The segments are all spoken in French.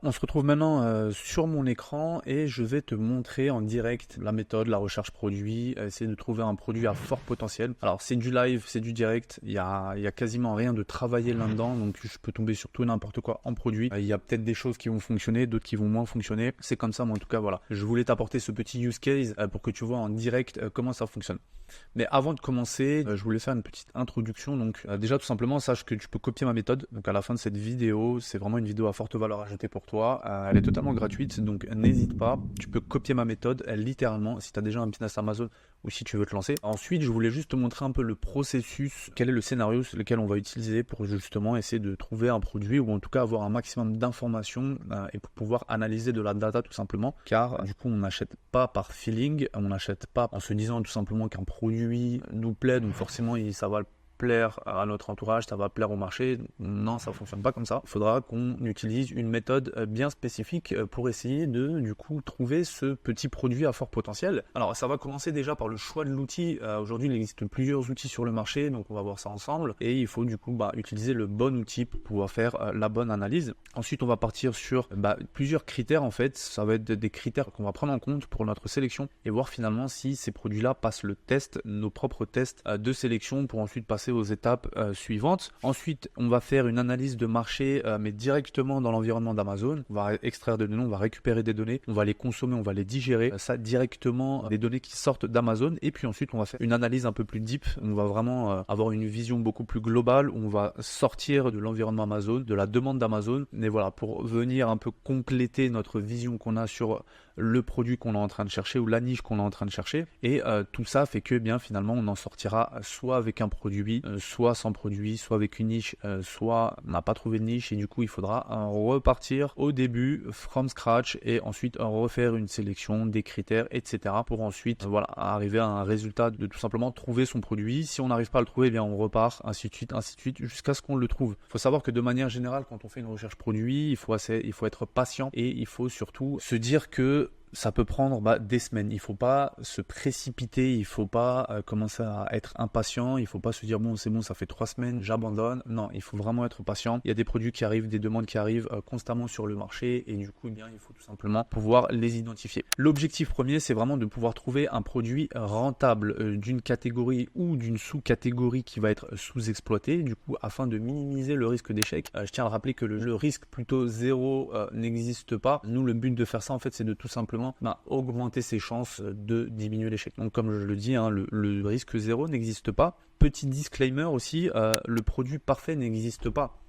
On se retrouve maintenant sur mon écran et je vais te montrer en direct la méthode, la recherche produit, essayer de trouver un produit à fort potentiel. Alors c'est du live, c'est du direct, il y a quasiment rien de travaillé là-dedans, donc je peux tomber sur tout et n'importe quoi en produit. Il y a peut-être des choses qui vont fonctionner, d'autres qui vont moins fonctionner, c'est comme ça, mais en tout cas voilà. Je voulais t'apporter ce petit use case pour que tu vois en direct comment ça fonctionne. Mais avant de commencer, je voulais faire une petite introduction. Donc déjà tout simplement, sache que tu peux copier ma méthode. Donc à la fin de cette vidéo, c'est vraiment une vidéo à forte valeur ajoutée pour toi. Elle est totalement gratuite, donc n'hésite pas. Tu peux copier ma méthode littéralement si tu as déjà un business Amazon ou si tu veux te lancer. Ensuite, je voulais juste te montrer un peu le processus, quel est le scénario sur lequel on va utiliser pour justement essayer de trouver un produit ou en tout cas avoir un maximum d'informations et pour pouvoir analyser de la data tout simplement. Car du coup, on n'achète pas par feeling, on n'achète pas en se disant tout simplement qu'un produit nous plaît, donc forcément ça va plaire à notre entourage, ça va plaire au marché. Non, ça fonctionne pas comme ça. Il faudra qu'on utilise une méthode bien spécifique pour essayer de du coup trouver ce petit produit à fort potentiel. Alors ça va commencer déjà par le choix de l'outil. Aujourd'hui il existe plusieurs outils sur le marché, donc on va voir ça ensemble et il faut du coup utiliser le bon outil pour pouvoir faire la bonne analyse. Ensuite on va partir sur plusieurs critères en fait. Ça va être des critères qu'on va prendre en compte pour notre sélection et voir finalement si ces produits là passent le test, nos propres tests de sélection pour ensuite passer aux étapes suivantes. Ensuite, on va faire une analyse de marché, mais directement dans l'environnement d'Amazon. On va extraire des données, on va récupérer des données, on va les consommer, on va les digérer, ça directement des données qui sortent d'Amazon. Et puis ensuite, on va faire une analyse un peu plus deep. On va vraiment avoir une vision beaucoup plus globale. On va sortir de l'environnement Amazon, de la demande d'Amazon. Et voilà, pour venir un peu compléter notre vision qu'on a sur le produit qu'on est en train de chercher ou la niche qu'on est en train de chercher. Et tout ça fait que bien finalement, on en sortira soit avec un produit, soit sans produit, soit avec une niche, soit on n'a pas trouvé de niche et du coup il faudra repartir au début from scratch et ensuite refaire une sélection des critères etc. pour ensuite arriver à un résultat de tout simplement trouver son produit. Si on n'arrive pas à le trouver, eh bien on repart ainsi de suite jusqu'à ce qu'on le trouve. Il faut savoir que de manière générale quand on fait une recherche produit, il faut être patient et il faut surtout se dire que ça peut prendre des semaines. Il ne faut pas se précipiter, il ne faut pas commencer à être impatient, il ne faut pas se dire bon c'est bon, ça fait 3 semaines, j'abandonne. Non, il faut vraiment être patient. Il y a des produits qui arrivent, des demandes qui arrivent constamment sur le marché et du coup il faut tout simplement pouvoir les identifier. L'objectif premier, c'est vraiment de pouvoir trouver un produit rentable d'une catégorie ou d'une sous-catégorie qui va être sous-exploitée, du coup afin de minimiser le risque d'échec. Je tiens à rappeler que le risque plutôt zéro n'existe pas. Nous, le but de faire ça en fait, c'est de tout simplement augmenter ses chances de diminuer l'échec. Donc comme je le dis, le risque zéro n'existe pas. Petit disclaimer aussi, le produit parfait n'existe pas.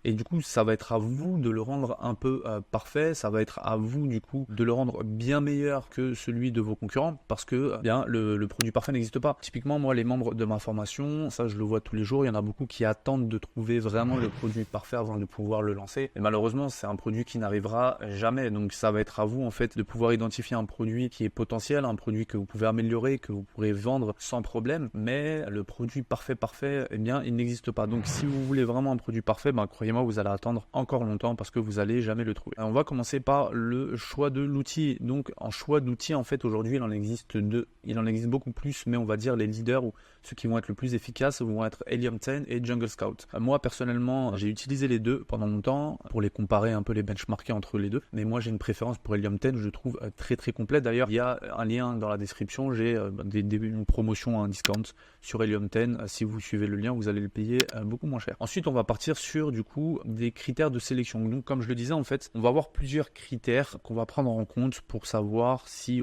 Et du coup, ça va être à vous de le rendre un peu parfait, ça va être à vous du coup de le rendre bien meilleur que celui de vos concurrents parce que le produit parfait n'existe pas. Typiquement, moi, les membres de ma formation, ça je le vois tous les jours, il y en a beaucoup qui attendent de trouver vraiment le produit parfait avant de pouvoir le lancer. Et malheureusement, c'est un produit qui n'arrivera jamais. Donc ça va être à vous en fait de pouvoir identifier un produit qui est potentiel, un produit que vous pouvez améliorer, que vous pourrez vendre sans problème. Mais le produit parfait, eh bien, il n'existe pas. Donc si vous voulez vraiment un produit parfait, croyez-moi, vous allez attendre encore longtemps parce que vous allez jamais le trouver. On va commencer par le choix de l'outil. Donc en choix d'outils, en fait aujourd'hui il en existe deux. Il en existe beaucoup plus, mais on va dire les leaders ou ceux qui vont être le plus efficaces vont être Helium 10 et Jungle Scout. Moi personnellement j'ai utilisé les deux pendant longtemps pour les comparer un peu, les benchmarker entre les deux, mais moi j'ai une préférence pour Helium 10, je le trouve très très complet. D'ailleurs il y a un lien dans la description, j'ai une promotion, un discount sur Helium 10. Si vous suivez le lien, vous allez le payer beaucoup moins cher. Ensuite on va partir sur du coup des critères de sélection. Donc comme je le disais en fait, on va avoir plusieurs critères qu'on va prendre en compte pour savoir si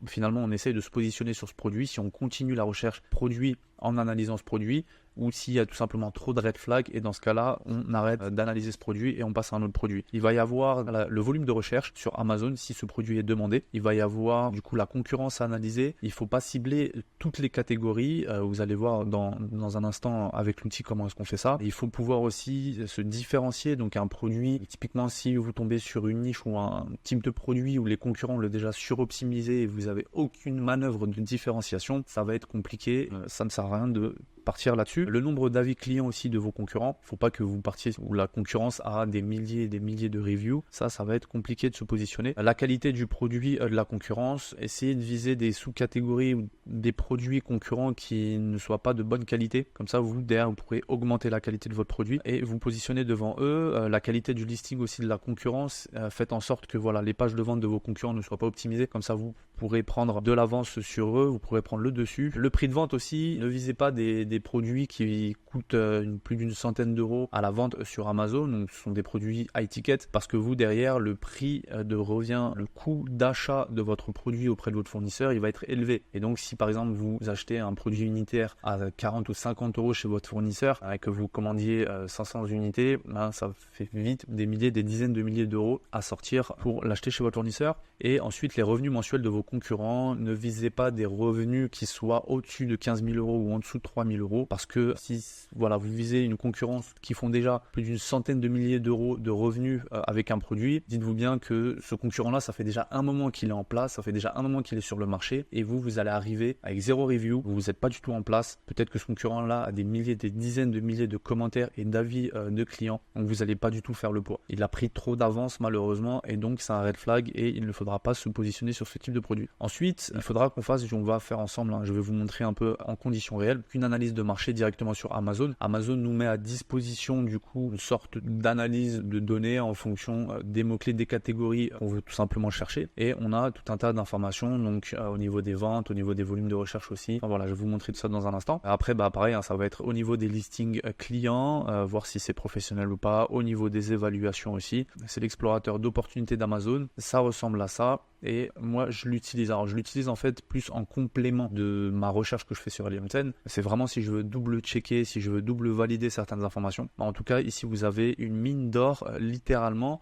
finalement on essaye de se positionner sur ce produit, si on continue la recherche produit en analysant ce produit ou s'il y a tout simplement trop de red flags et dans ce cas-là, on arrête d'analyser ce produit et on passe à un autre produit. Il va y avoir le volume de recherche sur Amazon si ce produit est demandé. Il va y avoir du coup la concurrence à analyser. Il ne faut pas cibler toutes les catégories. Vous allez voir dans un instant avec l'outil comment est-ce qu'on fait ça. Il faut pouvoir aussi se différencier. Donc un produit, typiquement si vous tombez sur une niche ou un type de produit où les concurrents l'ont déjà suroptimisé et vous n'avez aucune manœuvre de différenciation, ça va être compliqué. Ça ne sert à rien de partir là-dessus. Le nombre d'avis clients aussi de vos concurrents. Il ne faut pas que vous partiez où la concurrence a des milliers et des milliers de reviews. Ça va être compliqué de se positionner. La qualité du produit de la concurrence. Essayez de viser des sous-catégories ou des produits concurrents qui ne soient pas de bonne qualité. Comme ça, vous, derrière, vous pourrez augmenter la qualité de votre produit et vous positionner devant eux. La qualité du listing aussi de la concurrence. Faites en sorte que voilà, les pages de vente de vos concurrents ne soient pas optimisées. Comme ça, vous pourrez prendre de l'avance sur eux. Vous pourrez prendre le dessus. Le prix de vente aussi. Ne visez pas des produits qui coûtent plus d'une centaine d'euros à la vente sur Amazon. Donc, ce sont des produits high ticket parce que vous, derrière, le prix de revient, le coût d'achat de votre produit auprès de votre fournisseur, il va être élevé. Et donc, si par exemple, vous achetez un produit unitaire à 40 ou 50 euros chez votre fournisseur et que vous commandiez 500 unités, là, ça fait vite des milliers, des dizaines de milliers d'euros à sortir pour l'acheter chez votre fournisseur. Et ensuite, les revenus mensuels de vos concurrents, ne visez pas des revenus qui soient au-dessus de 15 000 euros ou en dessous de 3 000 euros parce que si voilà, vous visez une concurrence qui font déjà plus d'une centaine de milliers d'euros de revenus avec un produit, dites-vous bien que ce concurrent-là, ça fait déjà un moment qu'il est en place, ça fait déjà un moment qu'il est sur le marché et vous allez arriver avec zéro review, vous n'êtes pas du tout en place. Peut-être que ce concurrent-là a des milliers, des dizaines de milliers de commentaires et d'avis de clients, donc vous n'allez pas du tout faire le poids. Il a pris trop d'avance malheureusement et donc c'est un red flag et il ne faudra pas se positionner sur ce type de produit. Ensuite, il faudra qu'on fasse, on va faire ensemble, je vais vous montrer un peu en conditions réelles, une analyse de marché directement sur Amazon. Amazon nous met à disposition du coup une sorte d'analyse de données en fonction des mots-clés, des catégories qu'on veut tout simplement chercher et on a tout un tas d'informations donc au niveau des ventes, au niveau des volumes de recherche aussi. Enfin, voilà, je vais vous montrer tout ça dans un instant. Après, pareil, ça va être au niveau des listings clients, voir si c'est professionnel ou pas, au niveau des évaluations aussi. C'est l'explorateur d'opportunités d'Amazon. Ça ressemble à ça. Et moi, je l'utilise. Alors, je l'utilise en fait plus en complément de ma recherche que je fais sur Elium10. C'est vraiment si je veux double checker, si je veux double valider certaines informations. En tout cas, ici, vous avez une mine d'or, littéralement.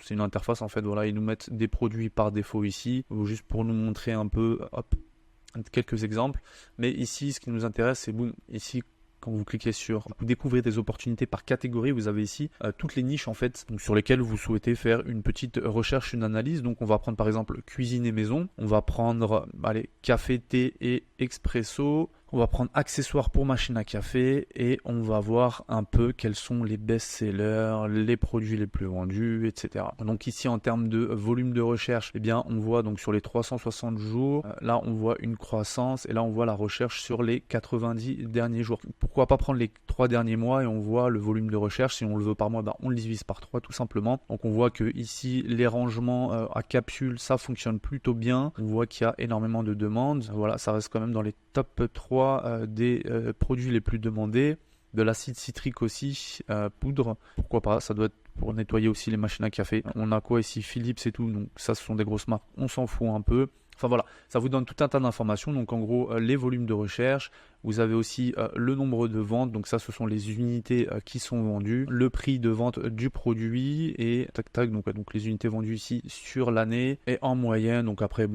C'est une interface en fait. Voilà, ils nous mettent des produits par défaut ici, juste pour nous montrer un peu, quelques exemples. Mais ici, ce qui nous intéresse, c'est boum, ici. Quand vous cliquez sur, vous découvrez des opportunités par catégorie. Vous avez ici toutes les niches en fait, donc, sur lesquelles vous souhaitez faire une petite recherche, une analyse. Donc on va prendre par exemple cuisine et maison. On va prendre café, thé et expresso. On va prendre accessoires pour machine à café et on va voir un peu quels sont les best-sellers, les produits les plus vendus, etc. Donc ici en termes de volume de recherche, eh bien on voit donc sur les 360 jours, là on voit une croissance et là on voit la recherche sur les 90 derniers jours. Pourquoi pas prendre les 3 derniers mois et on voit le volume de recherche, si on le veut par mois, on le divise par 3 tout simplement. Donc on voit que ici les rangements à capsules, ça fonctionne plutôt bien. On voit qu'il y a énormément de demandes. Voilà, ça reste quand même dans les top 3 des produits les plus demandés. De l'acide citrique aussi, poudre, pourquoi pas, ça doit être pour nettoyer aussi les machines à café. On a quoi ici, Philips et tout, donc ça ce sont des grosses marques, on s'en fout un peu. Enfin voilà, ça vous donne tout un tas d'informations, donc en gros les volumes de recherche, vous avez aussi le nombre de ventes, donc ça ce sont les unités qui sont vendues, le prix de vente du produit et donc les unités vendues ici sur l'année et en moyenne. Donc après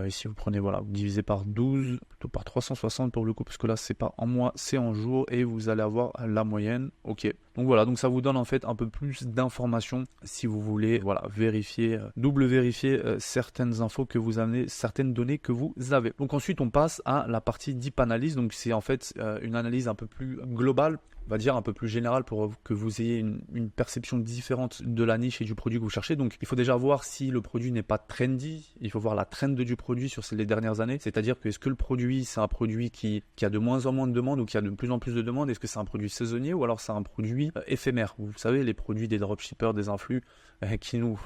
ici vous prenez vous divisez par 12, plutôt par 360 pour le coup, parce que là c'est pas en mois, c'est en jours et vous allez avoir la moyenne. Ok, donc voilà, donc ça vous donne en fait un peu plus d'informations si vous voulez vérifier, double vérifier certaines infos que vous avez, certaines données que vous avez. Donc ensuite on passe à la partie Deep Analyse, donc c'est en fait une analyse un peu plus globale, on va dire un peu plus générale pour que vous ayez une perception différente de la niche et du produit que vous cherchez. Donc il faut déjà voir si le produit n'est pas trendy, il faut voir la trend du produit sur les dernières années, c'est-à-dire que est-ce que le produit c'est un produit qui a de moins en moins de demandes ou qui a de plus en plus de demandes, est-ce que c'est un produit saisonnier ou alors c'est un produit éphémère. Vous savez, les produits des dropshippers, des influx qui nous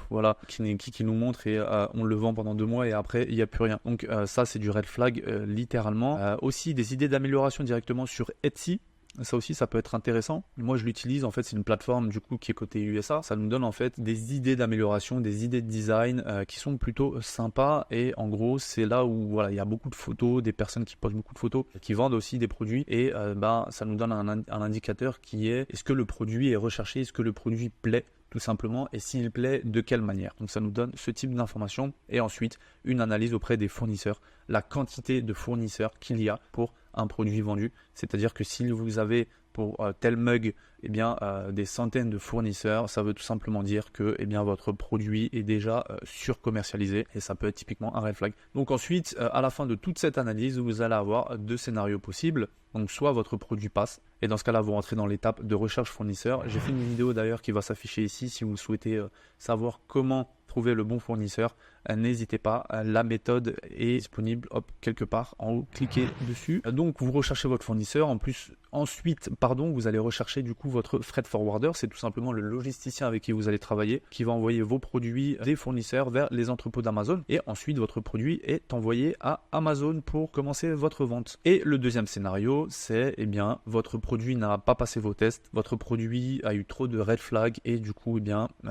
montrent et on le vend pendant 2 mois et après il n'y a plus rien. Donc ça c'est du red flag littéralement. Aussi des idées d'amélioration directement sur Etsy. Ça aussi, ça peut être intéressant. Moi, je l'utilise. En fait, c'est une plateforme du coup qui est côté USA. Ça nous donne en fait des idées d'amélioration, des idées de design qui sont plutôt sympas. Et en gros, c'est là où il y a beaucoup de photos, des personnes qui postent beaucoup de photos, qui vendent aussi des produits. Et ça nous donne un indicateur qui est est-ce que le produit est recherché, est-ce que le produit plaît tout simplement, et s'il plaît, de quelle manière. Donc ça nous donne ce type d'informations et ensuite une analyse auprès des fournisseurs, la quantité de fournisseurs qu'il y a pour un produit vendu. C'est-à-dire que si vous avez pour tel mug, des centaines de fournisseurs, ça veut tout simplement dire que votre produit est déjà surcommercialisé et ça peut être typiquement un red flag. Donc ensuite, à la fin de toute cette analyse, vous allez avoir 2 scénarios possibles. Donc soit votre produit passe, et dans ce cas-là, vous rentrez dans l'étape de recherche fournisseur. J'ai fait une vidéo d'ailleurs qui va s'afficher ici si vous souhaitez savoir comment trouver le bon fournisseur. N'hésitez pas, la méthode est disponible quelque part en haut, cliquez dessus. Donc vous recherchez votre fournisseur, ensuite vous allez rechercher du coup votre freight forwarder, c'est tout simplement le logisticien avec qui vous allez travailler, qui va envoyer vos produits des fournisseurs vers les entrepôts d'Amazon, et ensuite votre produit est envoyé à Amazon pour commencer votre vente. Et le deuxième scénario, c'est votre produit n'a pas passé vos tests, votre produit a eu trop de red flags et du coup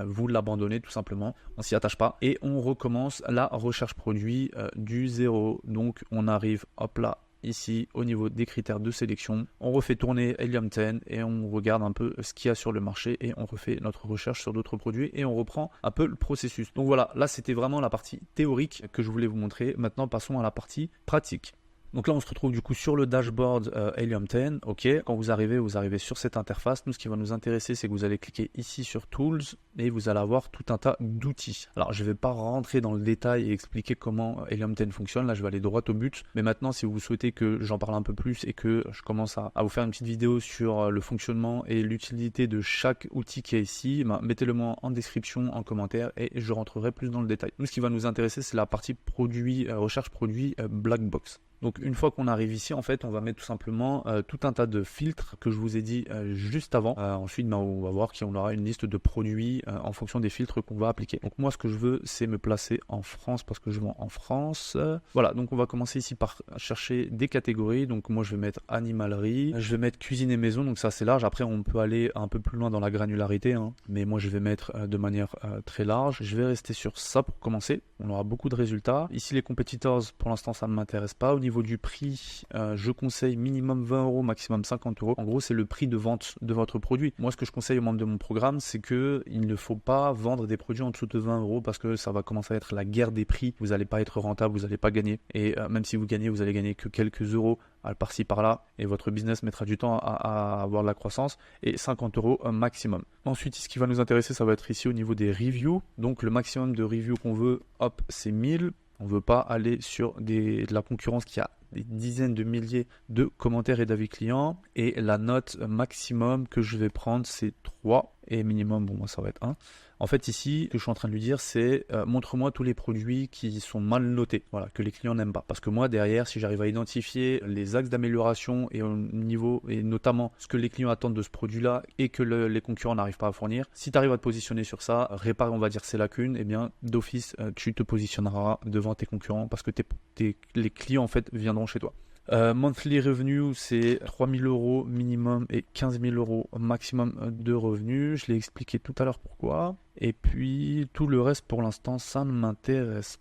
vous l'abandonnez tout simplement, on s'y attache pas et on recommence la recherche produit du zéro. Donc on arrive là ici au niveau des critères de sélection, on refait tourner Helium 10 et on regarde un peu ce qu'il y a sur le marché et on refait notre recherche sur d'autres produits et on reprend un peu le processus. Donc voilà, là c'était vraiment la partie théorique que je voulais vous montrer. Maintenant passons à la partie pratique. Donc là, on se retrouve du coup sur le dashboard Helium 10. Ok, quand vous arrivez sur cette interface. Nous, ce qui va nous intéresser, c'est que vous allez cliquer ici sur Tools et vous allez avoir tout un tas d'outils. Alors, je ne vais pas rentrer dans le détail et expliquer comment Helium 10 fonctionne. Là, je vais aller droit au but. Mais maintenant, si vous souhaitez que j'en parle un peu plus et que je commence à vous faire une petite vidéo sur le fonctionnement et l'utilité de chaque outil qui est ici, mettez-le moi en description, en commentaire et je rentrerai plus dans le détail. Nous, ce qui va nous intéresser, c'est la partie produit, recherche produit Black Box. Donc une fois qu'on arrive ici, en fait, on va mettre tout simplement tout un tas de filtres que je vous ai dit juste avant. Ensuite, on va voir qu'on aura une liste de produits en fonction des filtres qu'on va appliquer. Donc moi, ce que je veux, c'est me placer en France parce que je vends en France. Voilà, donc on va commencer ici par chercher des catégories. Donc moi, je vais mettre animalerie, je vais mettre cuisine et maison. Donc ça, c'est large. Après, on peut aller un peu plus loin dans la granularité, mais moi, je vais mettre de manière très large. Je vais rester sur ça pour commencer. On aura beaucoup de résultats. Ici, les competitors, pour l'instant, ça ne m'intéresse pas. Au niveau du prix, je conseille minimum 20 euros, maximum 50 euros. En gros, c'est le prix de vente de votre produit. Moi, ce que je conseille aux membres de mon programme, c'est qu'il ne faut pas vendre des produits en dessous de 20 euros parce que ça va commencer à être la guerre des prix. Vous n'allez pas être rentable, vous n'allez pas gagner. Et même si vous gagnez, vous allez gagner que quelques euros par-ci par-là et votre business mettra du temps à avoir de la croissance et 50 euros maximum. Ensuite, ce qui va nous intéresser, ça va être ici au niveau des reviews. Donc, le maximum de reviews qu'on veut, c'est 1000. On ne veut pas aller sur de la concurrence qui a des dizaines de milliers de commentaires et d'avis clients. Et la note maximum que je vais prendre, c'est 3. Et minimum, moi ça va être 1. En fait ici, ce que je suis en train de lui dire, c'est montre-moi tous les produits qui sont mal notés, voilà, que les clients n'aiment pas. Parce que moi derrière, si j'arrive à identifier les axes d'amélioration et au niveau, et notamment ce que les clients attendent de ce produit-là et que les concurrents n'arrivent pas à fournir, si tu arrives à te positionner sur ça, réparer on va dire ces lacunes, et bien d'office tu te positionneras devant tes concurrents parce que les clients en fait viendront chez toi. Monthly revenue, c'est 3 000 euros minimum et 15 000 euros maximum de revenus. Je l'ai expliqué tout à l'heure pourquoi. Et puis, tout le reste, pour l'instant, ça ne m'intéresse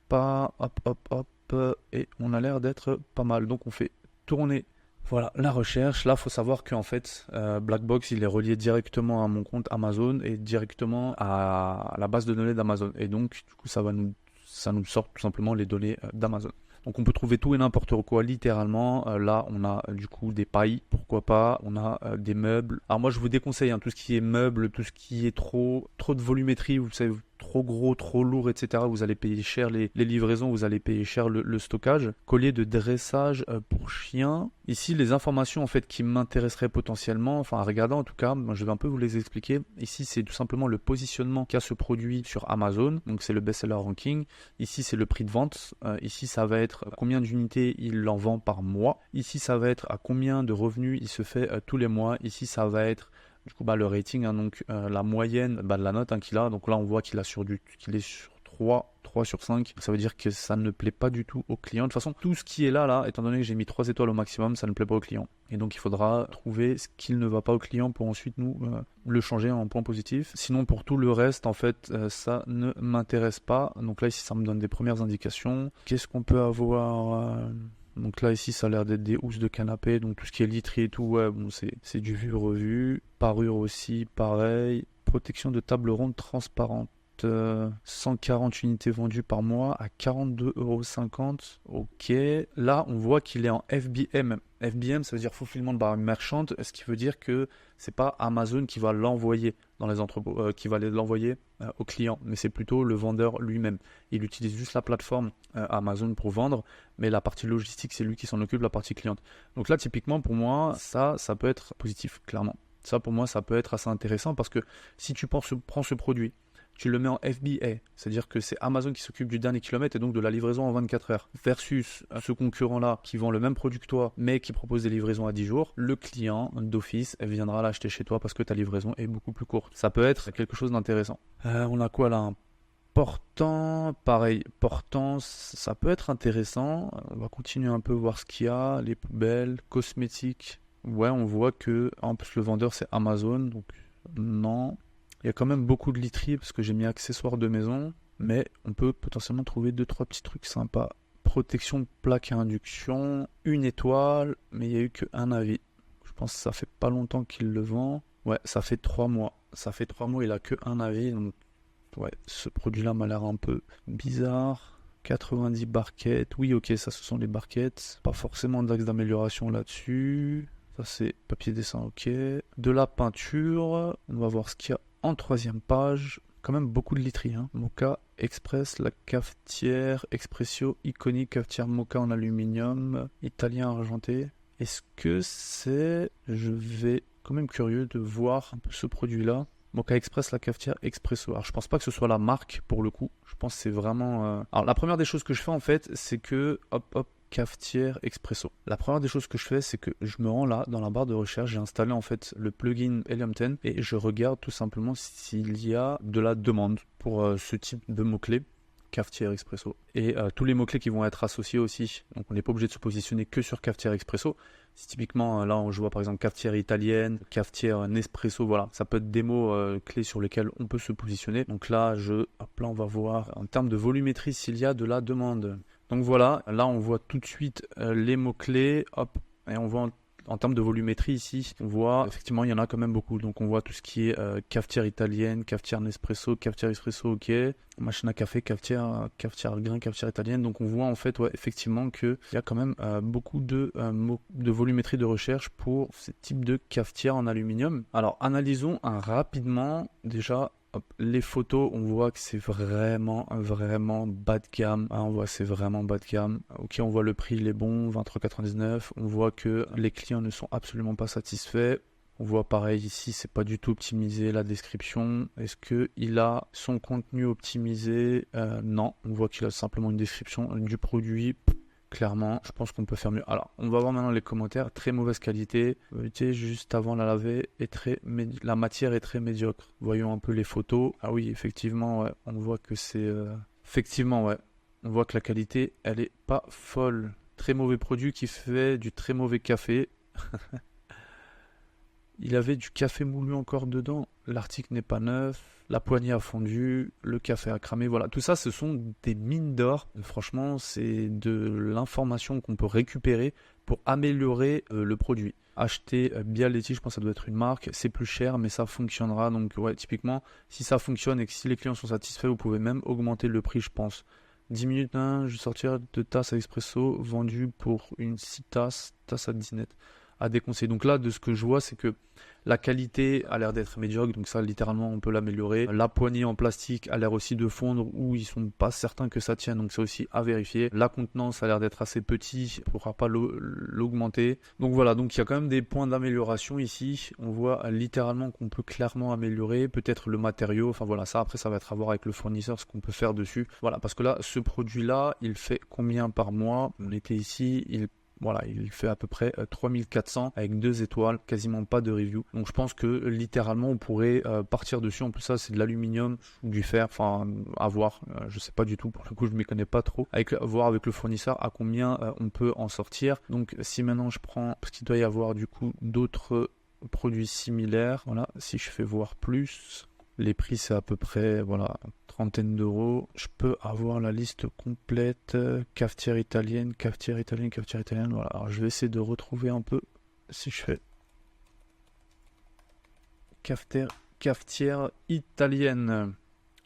pas. Et on a l'air d'être pas mal. Donc, on fait tourner. Voilà, la recherche. Là, il faut savoir qu'en fait, Blackbox, il est relié directement à mon compte Amazon et directement à la base de données d'Amazon. Et donc, du coup, ça nous sort tout simplement les données d'Amazon. Donc on peut trouver tout et n'importe quoi littéralement. Là on a du coup des pailles, pourquoi pas. On a des meubles. Alors moi je vous déconseille tout ce qui est meubles, tout ce qui est trop de volumétrie, vous savez, trop gros, trop lourd, etc. Vous allez payer cher les livraisons, vous allez payer cher le stockage. Collier de dressage pour chiens. Ici, les informations en fait qui m'intéresseraient potentiellement, enfin à regarder en tout cas, moi, je vais un peu vous les expliquer. Ici, c'est tout simplement le positionnement qu'a ce produit sur Amazon. Donc c'est le best-seller ranking. Ici, c'est le prix de vente. Ici, ça va être combien d'unités il en vend par mois. Ici, ça va être à combien de revenus il se fait tous les mois. Ici, ça va être du coup le rating, donc la moyenne de la note qu'il a. Donc là on voit qu'il est sur 3 sur 5. Ça veut dire que ça ne plaît pas du tout au client. De toute façon, tout ce qui est là, étant donné que j'ai mis 3 étoiles au maximum, ça ne plaît pas au client. Et donc il faudra trouver ce qu'il ne va pas au client pour ensuite nous le changer en point positif. Sinon pour tout le reste, en fait, ça ne m'intéresse pas. Donc là ici ça me donne des premières indications. Qu'est-ce qu'on peut avoir donc là ici ça a l'air d'être des housses de canapé, donc tout ce qui est literie et tout, ouais bon c'est du vu revu. Parure aussi pareil. Protection de table ronde transparente. 140 unités vendues par mois à 42,50 €. Ok, là on voit qu'il est en FBM. FBM, ça veut dire fulfillment by merchant, ce qui veut dire que c'est pas Amazon qui va l'envoyer dans les entrepôts, qui va l'envoyer au client, mais c'est plutôt le vendeur lui-même. Il utilise juste la plateforme Amazon pour vendre, mais la partie logistique, c'est lui qui s'en occupe, la partie cliente. Donc là, typiquement, pour moi, ça peut être positif, clairement. Ça, pour moi, ça peut être assez intéressant parce que si tu prends ce produit, tu le mets en FBA, c'est-à-dire que c'est Amazon qui s'occupe du dernier kilomètre et donc de la livraison en 24 heures, versus ce concurrent-là qui vend le même produit que toi, mais qui propose des livraisons à 10 jours, le client d'office viendra l'acheter chez toi parce que ta livraison est beaucoup plus courte. Ça peut être quelque chose d'intéressant. On a quoi là? Un portant, pareil, portant, ça peut être intéressant. On va continuer un peu voir ce qu'il y a, les poubelles, cosmétiques. Ouais, on voit que en plus le vendeur c'est Amazon, donc non. Il y a quand même beaucoup de literie parce que j'ai mis accessoires de maison, mais on peut potentiellement trouver 2-3 petits trucs sympas. Protection de plaque à induction, 1 étoile, mais il n'y a eu qu'un avis. Je pense que ça fait pas longtemps qu'il le vend. Ouais, ça fait 3 mois. Ça fait 3 mois, il a qu'un avis. Donc, ouais, ce produit-là m'a l'air un peu bizarre. 90 barquettes. Oui, ok, ça ce sont les barquettes. Pas forcément d'axe d'amélioration là-dessus. Ça c'est papier dessin, ok. De la peinture. On va voir ce qu'il y a en 3e page. Quand même beaucoup de literie, hein. Moka Express, la cafetière Expresso iconique, cafetière Moka en aluminium, italien argenté. Est-ce que c'est... Je vais quand même curieux de voir un peu ce produit-là. Moka Express, la cafetière Expresso. Alors je pense pas que ce soit la marque pour le coup. Je pense que c'est vraiment... Alors la première des choses que je fais en fait, c'est que... Hop, cafetière Expresso. La première des choses que je fais, c'est que je me rends là, dans la barre de recherche, j'ai installé en fait le plugin Helium 10 et je regarde tout simplement s'il y a de la demande pour ce type de mots-clés, cafetière Expresso. Et tous les mots-clés qui vont être associés aussi. Donc on n'est pas obligé de se positionner que sur cafetière Expresso. Si typiquement là je vois par exemple cafetière italienne, cafetière Nespresso, voilà, ça peut être des mots clés sur lesquels on peut se positionner. Donc là, là on va voir en termes de volumétrie s'il y a de la demande. Donc voilà, là on voit tout de suite les mots-clés, hop, et on voit en termes de volumétrie ici, on voit effectivement il y en a quand même beaucoup. Donc on voit tout ce qui est cafetière italienne, cafetière Nespresso, cafetière Espresso, ok, machine à café, cafetière grain, cafetière italienne. Donc on voit en fait effectivement qu'il y a quand même beaucoup de volumétrie de recherche pour ce type de cafetière en aluminium. Alors analysons rapidement déjà. Hop, les photos, on voit que c'est vraiment bas de gamme. On voit c'est vraiment bas de gamme. Ok, on voit le prix, il est bon, 23,99. On voit que les clients ne sont absolument pas satisfaits. On voit pareil ici, c'est pas du tout optimisé la description. Est-ce qu'il a son contenu optimisé? Non, on voit qu'il a simplement une description du produit. Clairement, je pense qu'on peut faire mieux. Alors, on va voir maintenant les commentaires. Très mauvaise qualité. Juste avant la laver, la matière est très médiocre. Voyons un peu les photos. Ah oui, effectivement, ouais, on voit que c'est... Effectivement, ouais. On voit que la qualité, elle est pas folle. Très mauvais produit qui fait du très mauvais café. Il avait du café moulu encore dedans. L'article n'est pas neuf. La poignée a fondu, le café a cramé, voilà. Tout ça, ce sont des mines d'or. Franchement, c'est de l'information qu'on peut récupérer pour améliorer le produit. Acheter Bialetti, je pense que ça doit être une marque. C'est plus cher, mais ça fonctionnera. Donc, ouais, typiquement, si ça fonctionne et que si les clients sont satisfaits, vous pouvez même augmenter le prix, je pense. 10 minutes, hein, je vais sortir 2 tasses à espresso vendues pour une 6 tasses, tasse à 10 net. À déconseiller. Donc là, de ce que je vois, c'est que la qualité a l'air d'être médiocre, donc ça littéralement on peut l'améliorer. La poignée en plastique a l'air aussi de fondre ou ils sont pas certains que ça tienne, donc c'est aussi à vérifier. La contenance a l'air d'être assez petit, on ne pourra pas l'augmenter. Donc voilà, donc il y a quand même des points d'amélioration ici. On voit littéralement qu'on peut clairement améliorer, peut-être le matériau, enfin voilà, ça après ça va être à voir avec le fournisseur ce qu'on peut faire dessus. Voilà, parce que là, ce produit-là, il fait combien par mois? On était ici, voilà, il fait à peu près 3400 avec 2 étoiles, quasiment pas de review. Donc je pense que littéralement on pourrait partir dessus. En plus ça c'est de l'aluminium ou du fer, enfin à voir, je sais pas du tout, pour le coup je ne m'y connais pas trop. Voir avec le fournisseur à combien on peut en sortir. Donc si maintenant je prends, parce qu'il doit y avoir du coup d'autres produits similaires, voilà, si je fais voir plus... Les prix, c'est à peu près, voilà, trentaine d'euros. Je peux avoir la liste complète. Cafetière italienne, cafetière italienne, cafetière italienne. Voilà, alors je vais essayer de retrouver un peu. Si je fais cafetière italienne.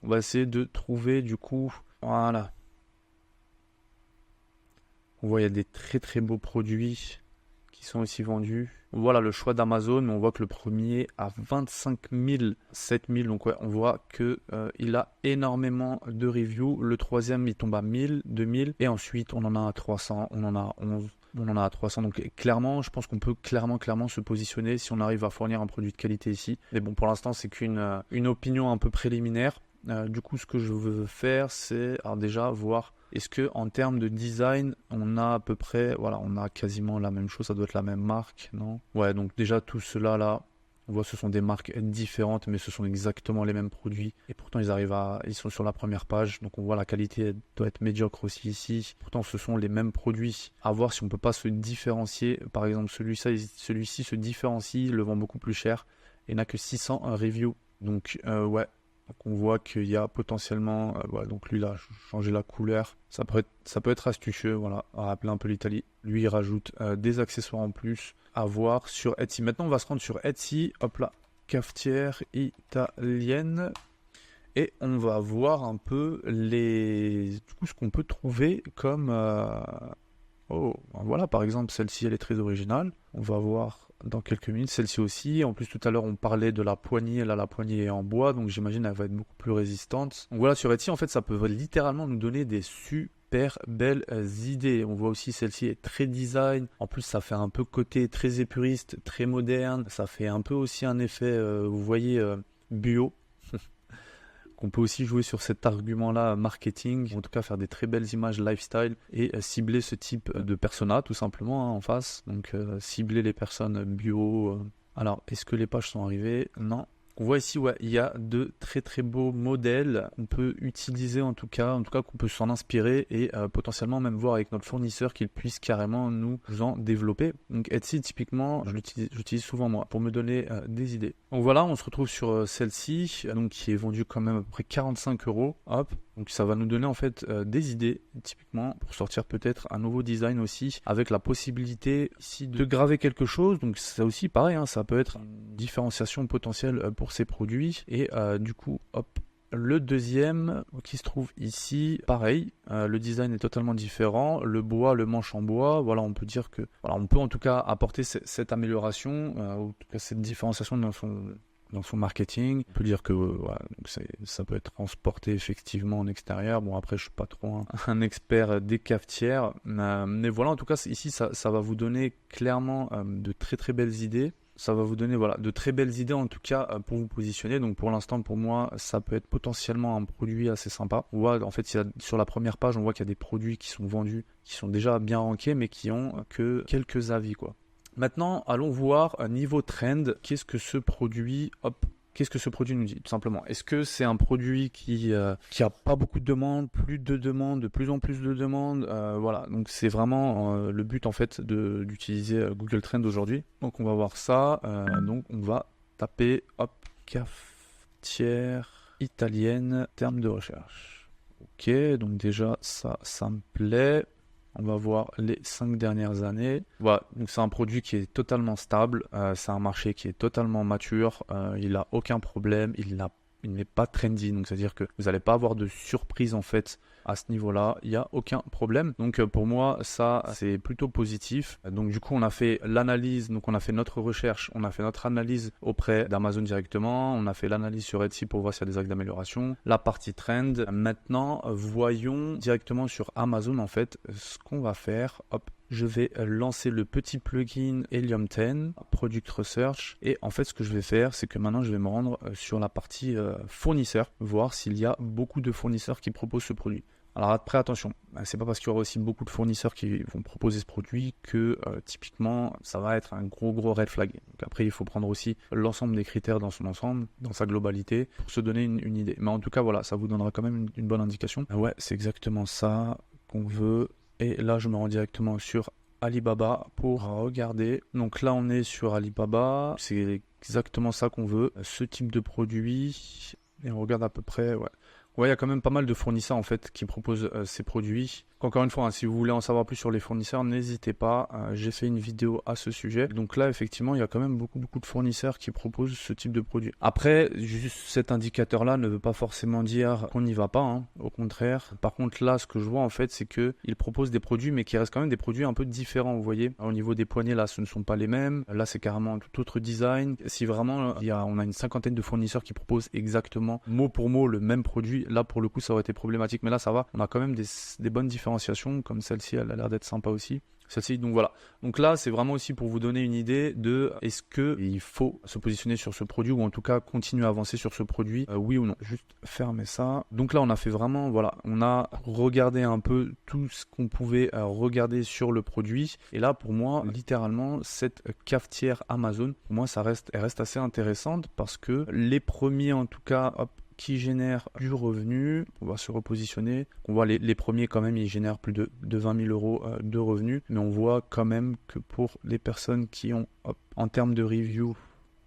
On va essayer de trouver du coup, voilà. On voit il y a des très très beaux produits qui sont aussi vendus. Voilà le choix d'Amazon, mais on voit que le premier a 25 000, 7 000, donc ouais, on voit que il a énormément de reviews. Le troisième, il tombe à 1000, 2000, et ensuite on en a à 300, on en a 11, on en a à 300. Donc clairement, je pense qu'on peut clairement se positionner si on arrive à fournir un produit de qualité ici. Mais bon, pour l'instant, c'est qu'une une opinion un peu préliminaire. Du coup, ce que je veux faire, c'est alors déjà voir est-ce que en termes de design, on a à peu près, voilà, on a quasiment la même chose, ça doit être la même marque, non? Ouais, donc déjà tout cela là, on voit ce sont des marques différentes, mais ce sont exactement les mêmes produits. Et pourtant ils sont sur la première page, donc on voit la qualité elle doit être médiocre aussi ici. Pourtant ce sont les mêmes produits. À voir si on peut pas se différencier. Par exemple celui-ci se différencie, le vend beaucoup plus cher et n'a que 600 reviews. Donc ouais. Donc on voit qu'il y a potentiellement, voilà, donc lui là, changer la couleur, ça peut être astucieux, voilà, à rappeler un peu l'Italie. Lui il rajoute des accessoires en plus à voir sur Etsy. Maintenant on va se rendre sur Etsy, hop là, cafetière italienne, et on va voir un peu du coup, ce qu'on peut trouver comme, oh, voilà, par exemple celle-ci elle est très originale, on va voir dans quelques minutes, celle-ci aussi. En plus, tout à l'heure, on parlait de la poignée. Là, la poignée est en bois, donc j'imagine elle va être beaucoup plus résistante. Donc voilà, sur Etsy, en fait, ça peut littéralement nous donner des super belles idées. On voit aussi celle-ci est très design. En plus, ça fait un peu côté très épuriste, très moderne. Ça fait un peu aussi un effet, vous voyez, bio. Qu'on peut aussi jouer sur cet argument-là marketing, en tout cas faire des très belles images lifestyle et cibler ce type de persona tout simplement en face. Donc cibler les personnes bio. Alors, est-ce que les pages sont arrivées? Non. On voit ici, ouais, il y a de très très beaux modèles qu'on peut utiliser en tout cas qu'on peut s'en inspirer et potentiellement même voir avec notre fournisseur qu'il puisse carrément nous en développer. Donc Etsy typiquement, j'utilise souvent moi pour me donner des idées. Donc voilà, on se retrouve sur celle-ci, donc qui est vendue quand même à peu près 45 €. Hop. Donc ça va nous donner en fait des idées typiquement pour sortir peut-être un nouveau design aussi avec la possibilité ici de graver quelque chose. Donc ça aussi pareil, hein, ça peut être une différenciation potentielle pour ces produits. Et du coup, hop, le deuxième qui se trouve ici, pareil, le design est totalement différent. Le bois, le manche en bois, voilà, on peut dire que, voilà, on peut en tout cas apporter cette amélioration, ou en tout cas cette différenciation dans son marketing. On peut dire que voilà, donc ça peut être transporté effectivement en extérieur. Bon, après, je suis pas trop un expert des cafetières, mais voilà, en tout cas, ici, ça va vous donner clairement de très très belles idées. Ça va vous donner voilà, de très belles idées en tout cas pour vous positionner. Donc pour l'instant, pour moi, ça peut être potentiellement un produit assez sympa. On voit, en fait, sur la première page, on voit qu'il y a des produits qui sont vendus, qui sont déjà bien rankés, mais qui ont que quelques avis, quoi. Maintenant, allons voir niveau trend, qu'est-ce que ce produit, qu'est-ce que ce produit nous dit, tout simplement. Est-ce que c'est un produit qui a pas beaucoup de demandes, plus de demandes, de plus en plus de demandes, voilà. Donc c'est vraiment le but en fait d'utiliser Google Trends aujourd'hui. Donc on va voir ça. Donc on va taper cafetière italienne, terme de recherche. Ok, donc déjà ça me plaît. On va voir les 5 dernières années. Voilà, donc c'est un produit qui est totalement stable. C'est un marché qui est totalement mature. Il n'a aucun problème. Il n'est pas trendy. Donc c'est-à-dire que vous n'allez pas avoir de surprise en fait à ce niveau-là. Il n'y a aucun problème. Donc pour moi, ça c'est plutôt positif. Donc du coup, on a fait l'analyse. Donc on a fait notre recherche. On a fait notre analyse auprès d'Amazon directement. On a fait l'analyse sur Etsy pour voir s'il y a des axes d'amélioration. La partie trend. Maintenant, voyons directement sur Amazon en fait ce qu'on va faire. Hop. Je vais lancer le petit plugin Helium 10, Product Research. Et en fait, ce que je vais faire, c'est que maintenant, je vais me rendre sur la partie fournisseur, voir s'il y a beaucoup de fournisseurs qui proposent ce produit. Alors après, attention, c'est pas parce qu'il y aura aussi beaucoup de fournisseurs qui vont proposer ce produit que typiquement, ça va être un gros red flag. Donc après, il faut prendre aussi l'ensemble des critères dans son ensemble, dans sa globalité, pour se donner une idée. Mais en tout cas, voilà, ça vous donnera quand même une bonne indication. Ouais, c'est exactement ça qu'on veut. Et là, je me rends directement sur Alibaba pour regarder. Donc là, on est sur Alibaba. C'est exactement ça qu'on veut. Ce type de produit. Et on regarde à peu près, ouais. Ouais, il y a quand même pas mal de fournisseurs en fait qui proposent ces produits. Encore une fois, hein, si vous voulez en savoir plus sur les fournisseurs, n'hésitez pas. J'ai fait une vidéo à ce sujet. Donc là, effectivement, il y a quand même beaucoup de fournisseurs qui proposent ce type de produit. Après, juste cet indicateur-là ne veut pas forcément dire qu'on n'y va pas, hein. Au contraire. Par contre, là, ce que je vois en fait, c'est que ils proposent des produits, mais qui restent quand même des produits un peu différents. Vous voyez, au niveau des poignées, là, ce ne sont pas les mêmes. Là, c'est carrément un tout autre design. Si vraiment, on a une cinquantaine de fournisseurs qui proposent exactement mot pour mot le même produit, là, pour le coup, ça aurait été problématique. Mais là, ça va. On a quand même des bonnes différenciations, comme celle-ci, elle a l'air d'être sympa aussi. Celle-ci, donc voilà. Donc là, c'est vraiment aussi pour vous donner une idée de est-ce qu'il faut se positionner sur ce produit ou en tout cas continuer à avancer sur ce produit, oui ou non. Juste fermer ça. Donc là, on a fait vraiment, voilà, on a regardé un peu tout ce qu'on pouvait regarder sur le produit. Et là, pour moi, littéralement, cette cafetière Amazon, pour moi, elle reste assez intéressante parce que les premiers, en tout cas, hop, qui génèrent du revenu, on va se repositionner. On voit les premiers quand même, ils génèrent plus de 20 000 euros de revenus, mais on voit quand même que pour les personnes qui ont, hop, en termes de review,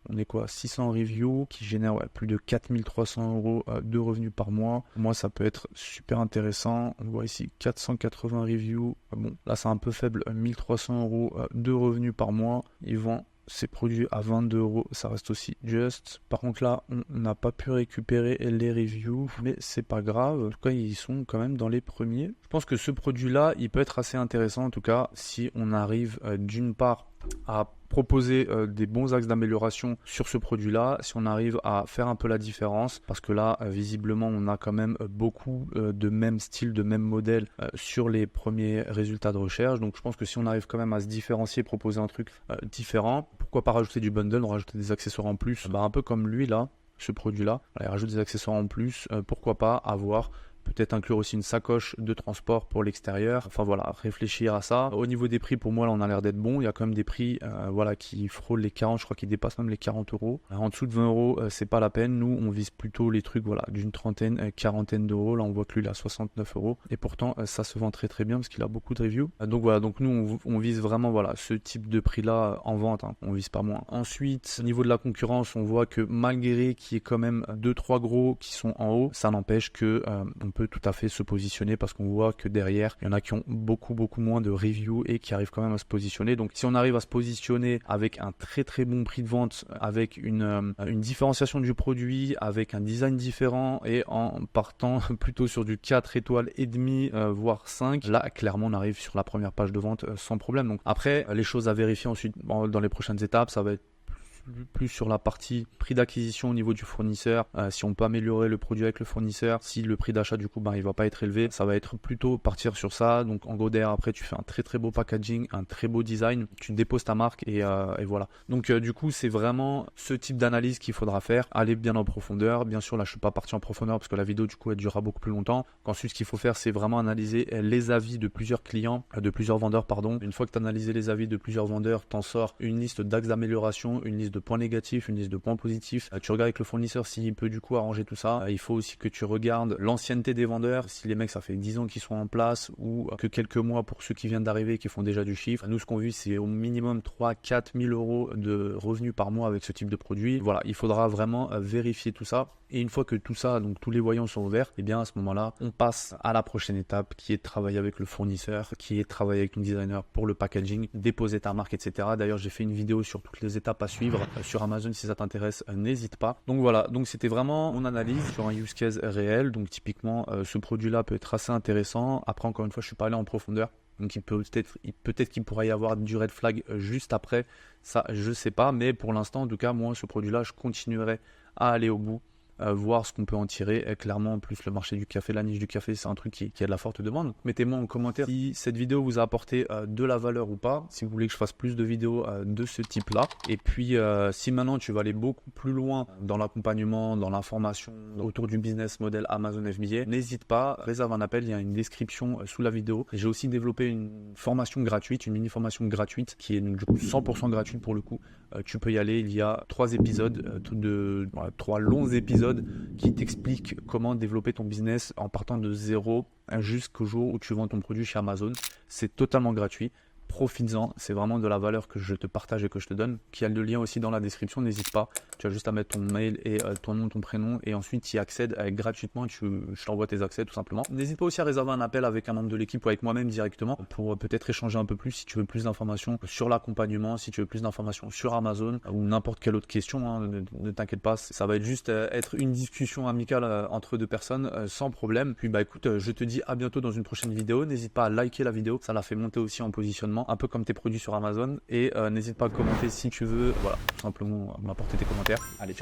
on est quoi, 600 reviews qui génèrent plus de 4300 euros de revenus par mois. Moi, ça peut être super intéressant. On voit ici 480 reviews. Bon, là, c'est un peu faible, 1300 euros de revenus par mois. Ils vendent ces produits à 22 euros, ça reste aussi juste. Par contre là, on n'a pas pu récupérer les reviews, mais c'est pas grave. En tout cas, ils sont quand même dans les premiers. Je pense que ce produit-là, il peut être assez intéressant en tout cas si on arrive d'une part à proposer des bons axes d'amélioration sur ce produit-là, si on arrive à faire un peu la différence, parce que là, visiblement, on a quand même beaucoup de même style, de même modèle sur les premiers résultats de recherche. Donc je pense que si on arrive quand même à se différencier, proposer un truc différent, pourquoi pas rajouter du bundle, rajouter des accessoires en plus, un peu comme lui là, ce produit-là, il rajoute des accessoires en plus, pourquoi pas avoir peut-être inclure aussi une sacoche de transport pour l'extérieur. Enfin voilà, réfléchir à ça. Au niveau des prix, pour moi, là, on a l'air d'être bon. Il y a quand même des prix voilà, qui frôlent les 40, je crois qu'ils dépassent même les 40 euros. En dessous de 20 euros, c'est pas la peine. Nous, on vise plutôt les trucs voilà, d'une trentaine, quarantaine d'euros. Là, on voit que lui, il a 69 euros. Et pourtant, ça se vend très bien parce qu'il a beaucoup de reviews. Donc voilà, donc nous, on vise vraiment voilà, ce type de prix-là en vente. Hein. On vise pas moins. Ensuite, au niveau de la concurrence, on voit que malgré qu'il y ait quand même 2-3 gros qui sont en haut, ça n'empêche que on peut tout à fait se positionner parce qu'on voit que derrière il y en a qui ont beaucoup moins de reviews et qui arrivent quand même à se positionner. Donc si on arrive à se positionner avec un très bon prix de vente, avec une différenciation du produit, avec un design différent et en partant plutôt sur du 4 étoiles et demi voire 5, là clairement on arrive sur la première page de vente sans problème. Donc après les choses à vérifier ensuite dans les prochaines étapes, ça va être plus sur la partie prix d'acquisition au niveau du fournisseur, si on peut améliorer le produit avec le fournisseur, si le prix d'achat du coup il va pas être élevé, ça va être plutôt partir sur ça. Donc en gros derrière après tu fais un très beau packaging, un très beau design, tu déposes ta marque et voilà. Donc du coup c'est vraiment ce type d'analyse qu'il faudra faire, aller bien en profondeur. Bien sûr là je suis pas parti en profondeur parce que la vidéo du coup elle durera beaucoup plus longtemps. Ensuite ce qu'il faut faire c'est vraiment analyser les avis de plusieurs clients, de plusieurs vendeurs pardon. Une fois que tu as analysé les avis de plusieurs vendeurs, t'en sors une liste d'axes d'amélioration, une liste de points négatifs, une liste de points positifs. Tu regardes avec le fournisseur s'il peut du coup arranger tout ça. Il faut aussi que tu regardes l'ancienneté des vendeurs, si les mecs ça fait 10 ans qu'ils sont en place ou que quelques mois pour ceux qui viennent d'arriver qui font déjà du chiffre. Nous ce qu'on vit c'est au minimum 3-4 000 euros de revenus par mois avec ce type de produit. Voilà, il faudra vraiment vérifier tout ça. Et une fois que tout ça, donc tous les voyants sont ouverts, et bien à ce moment-là, on passe à la prochaine étape qui est de travailler avec le fournisseur, qui est de travailler avec ton designer pour le packaging, déposer ta marque, etc. D'ailleurs, j'ai fait une vidéo sur toutes les étapes à suivre sur Amazon. Si ça t'intéresse, n'hésite pas. Donc voilà, donc c'était vraiment mon analyse sur un use case réel. Donc typiquement, ce produit-là peut être assez intéressant. Après, encore une fois, je suis pas allé en profondeur. Donc peut-être qu'il pourrait y avoir du red flag juste après. Ça, je sais pas. Mais pour l'instant, en tout cas, moi, ce produit-là, je continuerai à aller au bout. Voir ce qu'on peut en tirer. Et clairement, en plus, le marché du café, la niche du café, c'est un truc qui a de la forte demande. Mettez-moi en commentaire si cette vidéo vous a apporté de la valeur ou pas, si vous voulez que je fasse plus de vidéos de ce type-là. Et puis, si maintenant tu vas aller beaucoup plus loin dans l'accompagnement, dans l'information autour du business model Amazon FBA, n'hésite pas, réserve un appel, il y a une description sous la vidéo. J'ai aussi développé une formation gratuite, une mini-formation gratuite qui est du coup 100% gratuite pour le coup. Tu peux y aller, il y a 3 épisodes, 3 longs épisodes qui t'expliquent comment développer ton business en partant de zéro jusqu'au jour où tu vends ton produit chez Amazon. C'est totalement gratuit. profites-en, c'est vraiment de la valeur que je te partage et que je te donne, qui a le lien aussi dans la description, n'hésite pas, tu as juste à mettre ton mail et ton nom, ton prénom, et ensuite tu y accèdes gratuitement, je t'envoie tes accès tout simplement. N'hésite pas aussi à réserver un appel avec un membre de l'équipe ou avec moi-même directement pour peut-être échanger un peu plus si tu veux plus d'informations sur l'accompagnement, si tu veux plus d'informations sur Amazon ou n'importe quelle autre question, hein, ne t'inquiète pas, ça va être juste être une discussion amicale entre deux personnes sans problème. Puis bah écoute, je te dis à bientôt dans une prochaine vidéo, n'hésite pas à liker la vidéo, ça la fait monter aussi en positionnement, un peu comme tes produits sur Amazon, et n'hésite pas à commenter si tu veux, voilà, tout simplement m'apporter tes commentaires. Allez, ciao.